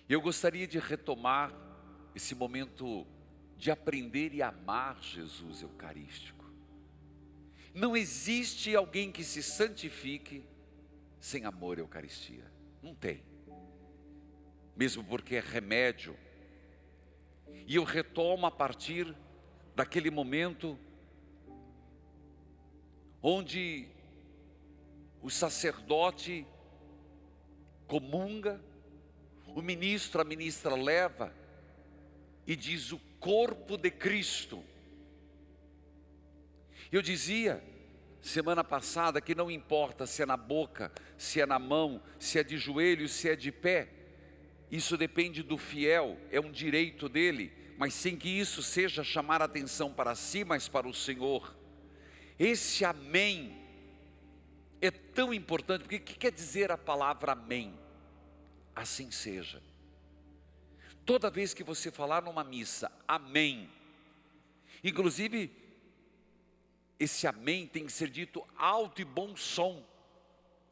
Eu gostaria de retomar esse momento de aprender e amar Jesus eucarístico. Não existe alguém que se santifique sem amor à Eucaristia. Não tem. Mesmo porque é remédio. E eu retomo a partir daquele momento onde o sacerdote comunga, o ministro, a ministra leva e diz o corpo de Cristo. Eu dizia semana passada que não importa se é na boca, se é na mão, se é de joelho, se é de pé. Isso depende do fiel, é um direito dele, mas sem que isso seja chamar a atenção para si, mas para o Senhor. Esse amém é tão importante, porque o que quer dizer a palavra amém? Assim seja. Toda vez que você falar numa missa, amém. Inclusive, esse amém tem que ser dito alto e bom som.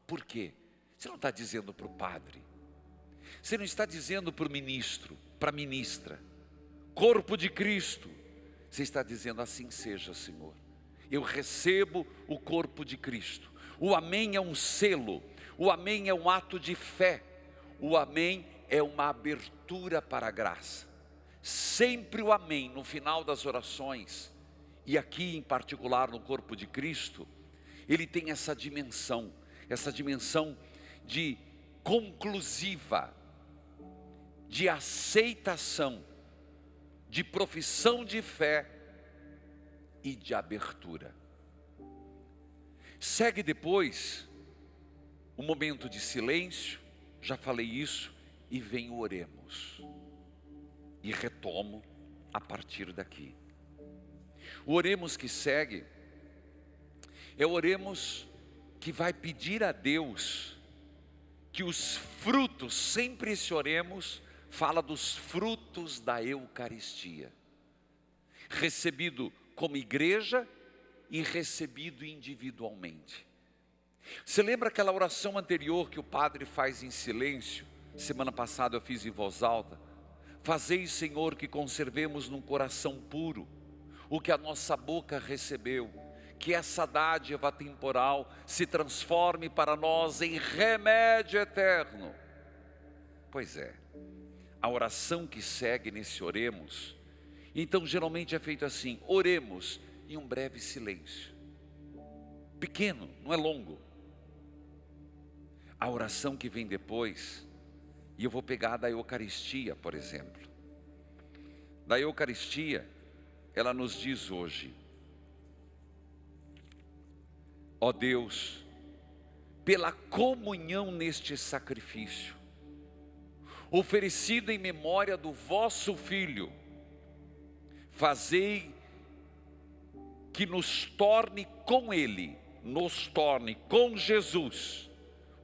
Por quê? Você não está dizendo para o padre. Você não está dizendo para o ministro, para a ministra. Corpo de Cristo. Você está dizendo assim seja, Senhor. Eu recebo o corpo de Cristo. O amém é um selo. O amém é um ato de fé. O amém é uma abertura para a graça. Sempre o amém no final das orações, e aqui em particular no corpo de Cristo, ele tem essa dimensão de conclusiva, de aceitação, de profissão de fé e de abertura. Segue depois um momento de silêncio, já falei isso, e vem o oremos. E retomo a partir daqui. O oremos que segue é o oremos que vai pedir a Deus que os frutos, sempre esse oremos fala dos frutos da Eucaristia, recebido como igreja e recebido individualmente. Você lembra aquela oração anterior que o padre faz em silêncio? Semana passada eu fiz em voz alta. Fazei, Senhor, que conservemos num coração puro o que a nossa boca recebeu, que essa dádiva temporal se transforme para nós em remédio eterno. Pois é, a oração que segue nesse oremos, então geralmente é feito assim: oremos em um breve silêncio, pequeno, não é longo. A oração que vem depois, e eu vou pegar da Eucaristia, por exemplo. Da Eucaristia, ela nos diz hoje: ó Deus, pela comunhão neste sacrifício, oferecido em memória do vosso Filho, fazei que nos torne com Ele, nos torne com Jesus,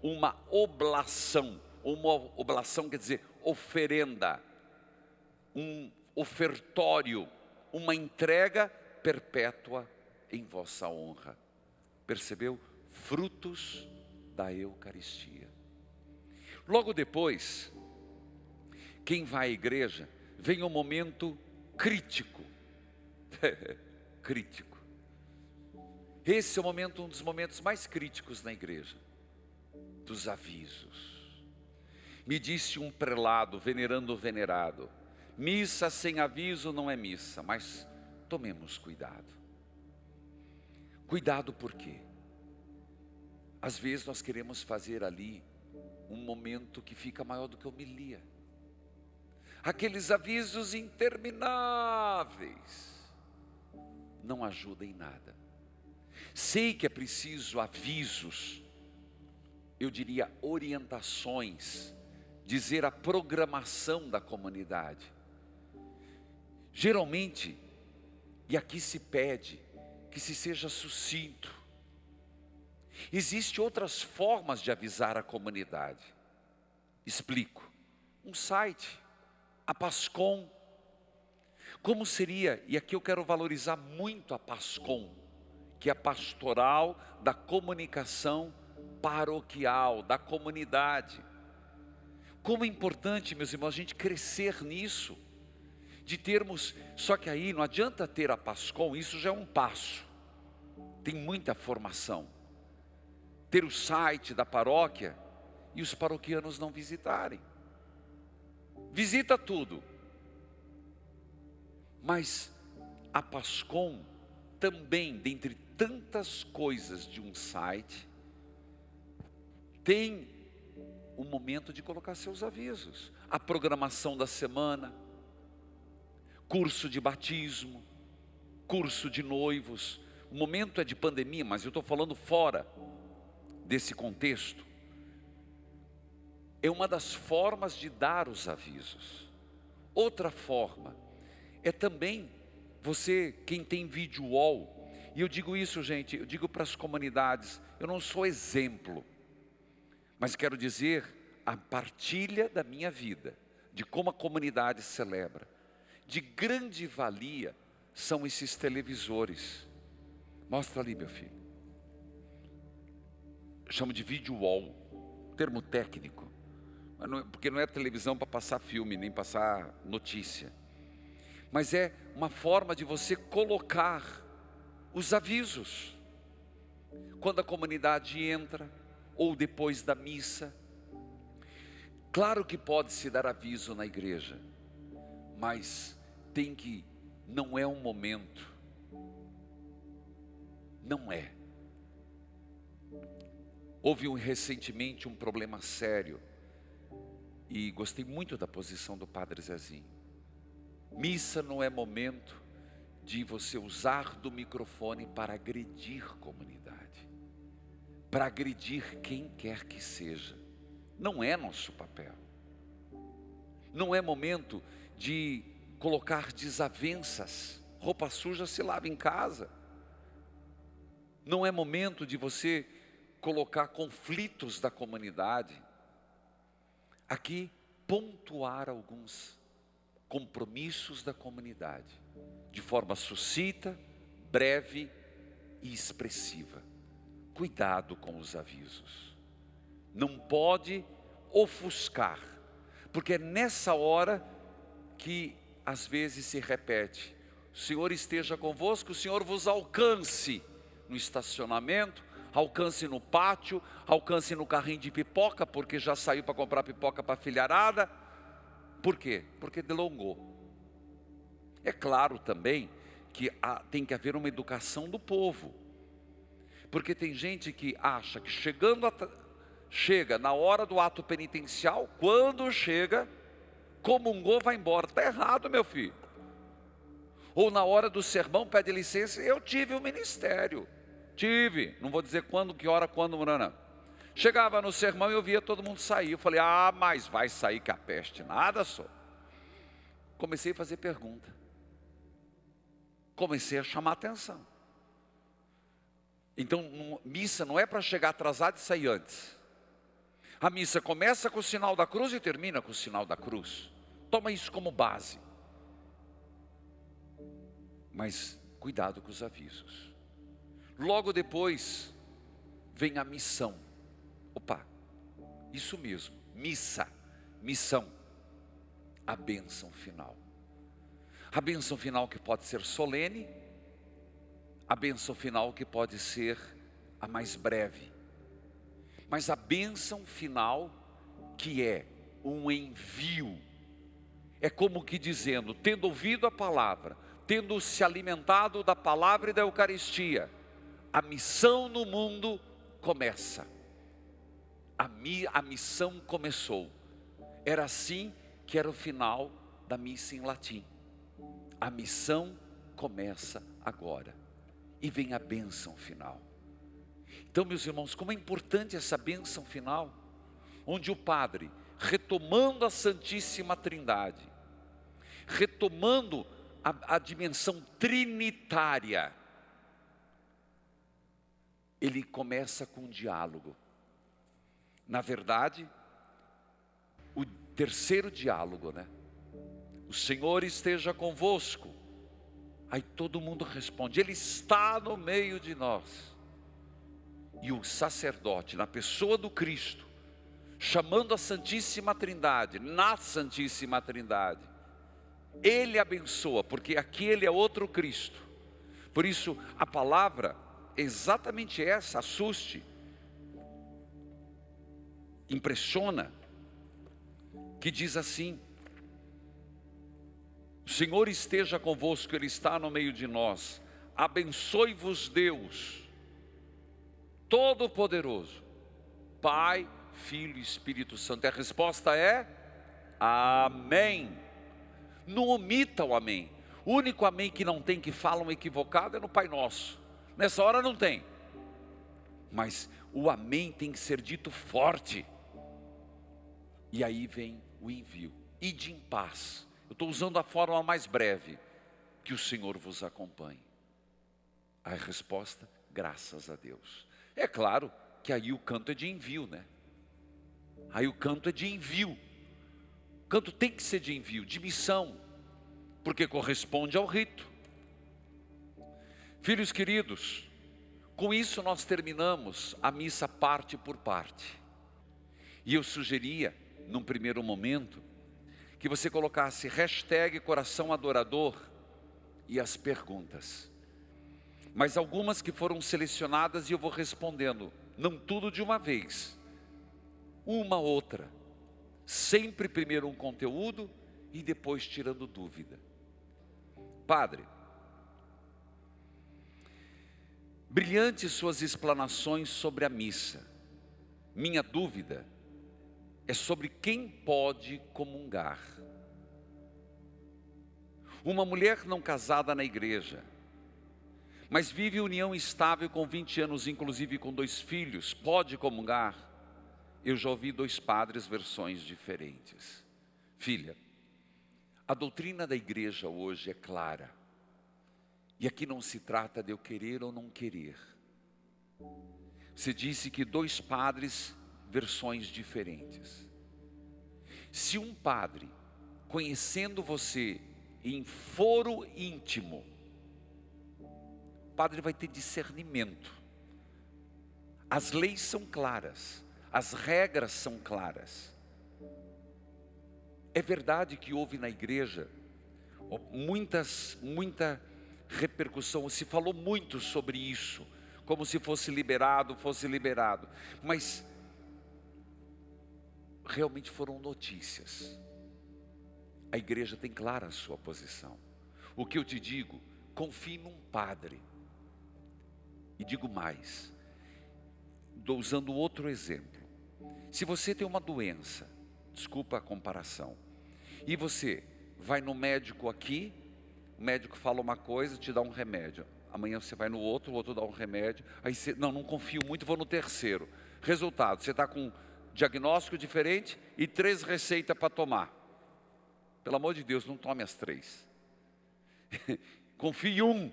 uma oblação. Uma oblação quer dizer oferenda, um ofertório, uma entrega perpétua em vossa honra. Percebeu? Frutos da Eucaristia. Logo depois, quem vai à igreja, vem um momento crítico. Crítico. Esse é o momento, um dos momentos mais críticos na igreja, dos avisos. Me disse um prelado, venerando o venerado: missa sem aviso não é missa, mas tomemos cuidado. Cuidado por quê? Às vezes nós queremos fazer ali um momento que fica maior do que a homilia. Aqueles avisos intermináveis não ajudam em nada. Sei que é preciso avisos, eu diria orientações, dizer a programação da comunidade. Geralmente, e aqui se pede que se seja sucinto. Existem outras formas de avisar a comunidade. Explico. Um site, a Pascom. Como seria, e aqui eu quero valorizar muito a Pascom, que é a pastoral da comunicação paroquial, da comunidade. Como é importante, meus irmãos, a gente crescer nisso, de termos, só que aí não adianta ter a PASCOM, isso já é um passo, tem muita formação. Ter o site da paróquia e os paroquianos não visitarem. Visita tudo. Mas a PASCOM também, dentre tantas coisas de um site, tem o momento de colocar seus avisos. A programação da semana, curso de batismo, curso de noivos. O momento é de pandemia, mas eu estou falando fora desse contexto. É uma das formas de dar os avisos. Outra forma é também você, quem tem vídeo wall, e eu digo isso, gente, eu digo para as comunidades, eu não sou exemplo, mas quero dizer a partilha da minha vida, de como a comunidade celebra. De grande valia são esses televisores. Mostra ali, meu filho. Chamo de vídeo wall, termo técnico, mas não, porque não é televisão para passar filme, nem passar notícia. Mas é uma forma de você colocar os avisos. Quando a comunidade entra, ou depois da missa. Claro que pode-se dar aviso na igreja, mas não é um momento. Não é. Houve recentemente um problema sério, e gostei muito da posição do Padre Zezinho. Missa não é momento de você usar do microfone para agredir comunidade, para agredir quem quer que seja. Não é nosso papel. Não é momento de colocar desavenças. Roupa suja se lava em casa. Não é momento de você colocar conflitos da comunidade. Aqui, pontuar alguns compromissos da comunidade, de forma sucinta, breve e expressiva. Cuidado com os avisos. Não pode ofuscar, porque é nessa hora que às vezes se repete: o Senhor esteja convosco, o Senhor vos alcance no estacionamento, alcance no pátio, alcance no carrinho de pipoca, porque já saiu para comprar pipoca para a filharada. Por quê? Porque delongou. É claro também que tem que haver uma educação do povo, porque tem gente que acha que chega na hora do ato penitencial, quando chega, comungou, vai embora. Está errado, meu filho. Ou na hora do sermão pede licença. Eu tive o ministério, não vou dizer quando, que hora, quando, não. Chegava no sermão e eu via todo mundo sair. Eu falei: mas vai sair que a peste nada só. Comecei a fazer pergunta. Comecei a chamar atenção. Então, missa não é para chegar atrasado e sair antes. A missa começa com o sinal da cruz e termina com o sinal da cruz. Toma isso como base. Mas cuidado com os avisos. Logo depois vem a missão. Opa, isso mesmo, missão. A bênção final. A bênção final que pode ser solene, a bênção final que pode ser a mais breve. Mas a bênção final, que é um envio, é como que dizendo, tendo ouvido a palavra, tendo se alimentado da palavra e da Eucaristia, a missão no mundo começa. A missão começou. Era assim que era o final da missa em latim. A missão começa agora. E vem a bênção final. Então, meus irmãos, como é importante essa bênção final, onde o padre, retomando a Santíssima Trindade, retomando a dimensão trinitária, ele começa com um diálogo. Na verdade, o terceiro diálogo, né? O Senhor esteja convosco. Aí todo mundo responde: Ele está no meio de nós. E o sacerdote, na pessoa do Cristo, chamando a Santíssima Trindade, na Santíssima Trindade. Ele abençoa, porque aquele é outro Cristo. Por isso a palavra é exatamente essa, assuste, impressiona, que diz assim: o Senhor esteja convosco, Ele está no meio de nós, abençoe-vos Deus Todo-Poderoso, Pai, Filho e Espírito Santo. E a resposta é amém. Não omita o amém. O único amém que não tem, que falam equivocado, é no Pai Nosso. Nessa hora não tem. Mas o amém tem que ser dito forte. E aí vem o envio. Ide em paz. Eu estou usando a forma mais breve. Que o Senhor vos acompanhe. A resposta, graças a Deus. É claro que aí o canto é de envio, né? Aí o canto é de envio. O canto tem que ser de envio, de missão. Porque corresponde ao rito. Filhos queridos, com isso nós terminamos a missa parte por parte. E eu sugeria, num primeiro momento, que você colocasse hashtag coração adorador e as perguntas. Mas algumas que foram selecionadas e eu vou respondendo, não tudo de uma vez, uma outra. Sempre primeiro um conteúdo e depois tirando dúvida. Padre, brilhantes suas explanações sobre a missa. Minha dúvida é sobre quem pode comungar. Uma mulher não casada na igreja, mas vive união estável com 20 anos, inclusive com 2 filhos, pode comungar? Eu já ouvi 2 padres, versões diferentes. Filha, a doutrina da igreja hoje é clara. E aqui não se trata de eu querer ou não querer. Você disse que 2 padres, versões diferentes. Se um padre, conhecendo você em foro íntimo, o padre vai ter discernimento. As leis são claras, as regras são claras. É verdade que houve na igreja muita repercussão, se falou muito sobre isso, como se fosse liberado, mas realmente foram notícias. A igreja tem clara a sua posição. O que eu te digo, confie num padre. E digo mais, estou usando outro exemplo. Se você tem uma doença, desculpa a comparação, e você vai no médico aqui, o médico fala uma coisa, te dá um remédio. Amanhã você vai no outro, o outro dá um remédio. Aí você, não confio muito, vou no terceiro. Resultado, você está com um diagnóstico diferente e 3 receitas para tomar. Pelo amor de Deus, não tome as 3. Confie em um.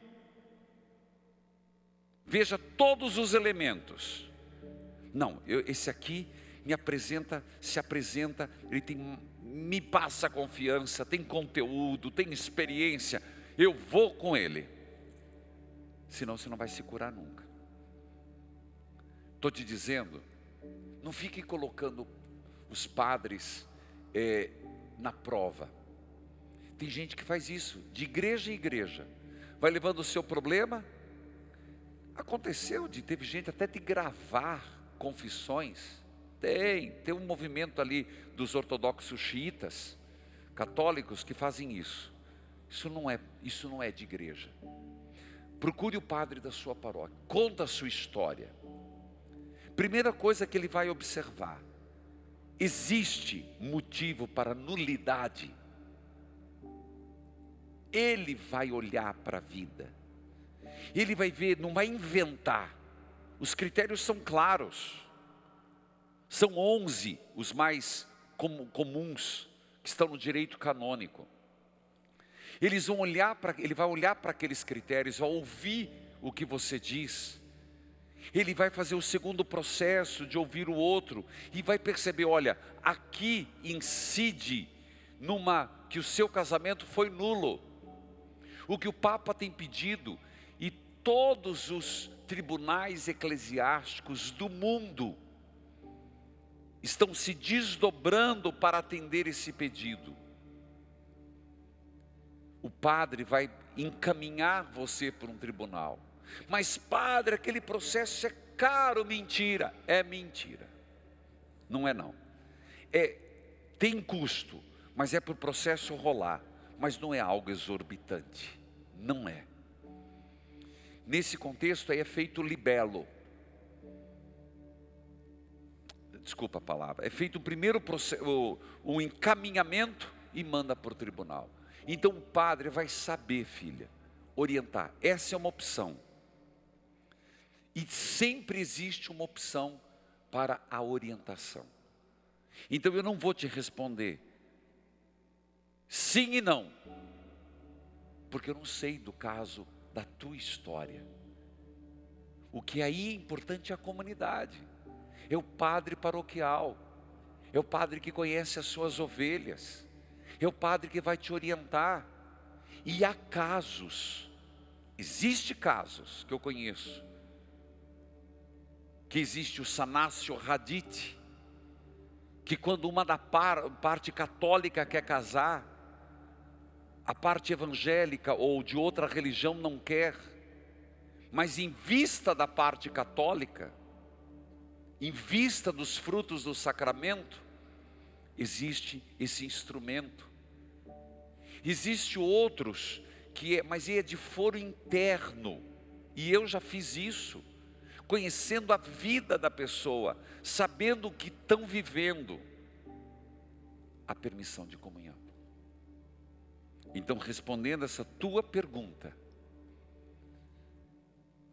Veja todos os elementos. Não, esse aqui se apresenta, ele me passa confiança, tem conteúdo, tem experiência, eu vou com ele. Senão você não vai se curar nunca. Estou te dizendo, não fique colocando os padres na prova. Tem gente que faz isso, de igreja em igreja, vai levando o seu problema. Aconteceu teve gente até de gravar confissões. Tem um movimento ali dos ortodoxos xiitas, católicos, que fazem isso. Isso não é de igreja. Procure o padre da sua paróquia, conta a sua história. Primeira coisa que ele vai observar: existe motivo para nulidade? Ele vai olhar para a vida, ele vai ver, não vai inventar. Os critérios são claros. São 11 os mais comuns que estão no direito canônico. Ele vai olhar para aqueles critérios, vai ouvir o que você diz. Ele vai fazer o segundo processo de ouvir o outro e vai perceber, olha, aqui incide que o seu casamento foi nulo. O que o Papa tem pedido e todos os tribunais eclesiásticos do mundo estão se desdobrando para atender esse pedido. O padre vai encaminhar você para um tribunal. Mas padre, aquele processo é caro. Mentira, é mentira. Não é não. Tem custo, mas é para o processo rolar. Mas não é algo exorbitante, não é. Nesse contexto aí é feito libelo. Desculpa a palavra. É feito o primeiro processo, o encaminhamento e manda para o tribunal. Então o padre vai saber, filha, orientar. Essa é uma opção. E sempre existe uma opção para a orientação. Então eu não vou te responder sim e não, porque eu não sei do caso da tua história. O que aí é importante é a comunidade, é o padre paroquial, é o padre que conhece as suas ovelhas, é o padre que vai te orientar. E há casos, existe casos que eu conheço, que existe o Sanásio Radite, que quando uma da parte católica quer casar, a parte evangélica ou de outra religião não quer, mas em vista da parte católica, em vista dos frutos do sacramento, existe esse instrumento. Existe outros mas é de foro interno, e eu já fiz isso, conhecendo a vida da pessoa, sabendo o que estão vivendo, a permissão de comunhão. Então, respondendo essa tua pergunta,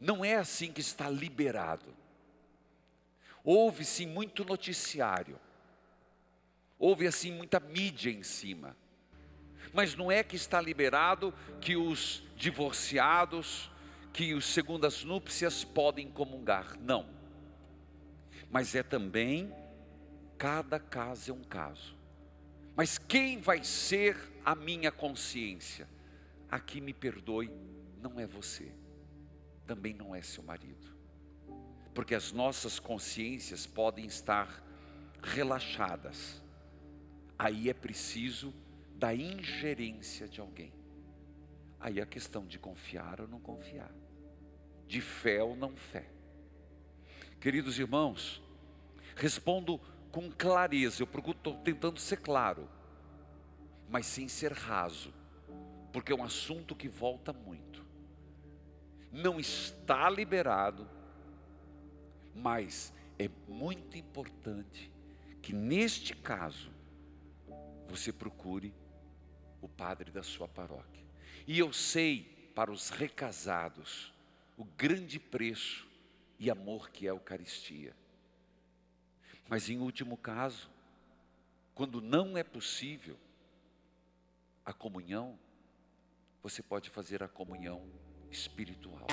não é assim que está liberado. Houve sim muito noticiário, houve assim muita mídia em cima, mas não é que está liberado que os divorciados, que os segundas núpcias podem comungar, não. Mas é também, cada caso é um caso. Mas quem vai ser a minha consciência? Aqui me perdoe, não é você, também não é seu marido. Porque as nossas consciências podem estar relaxadas. Aí é preciso da ingerência de alguém. Aí é a questão de confiar ou não confiar, de fé ou não fé. Queridos irmãos, respondo com clareza, estou tentando ser claro, mas sem ser raso, porque é um assunto que volta muito. Não está liberado, mas é muito importante que neste caso, você procure o padre da sua paróquia. E eu sei, para os recasados, o grande preço e amor que é a Eucaristia. Mas em último caso, quando não é possível a comunhão, você pode fazer a comunhão espiritual.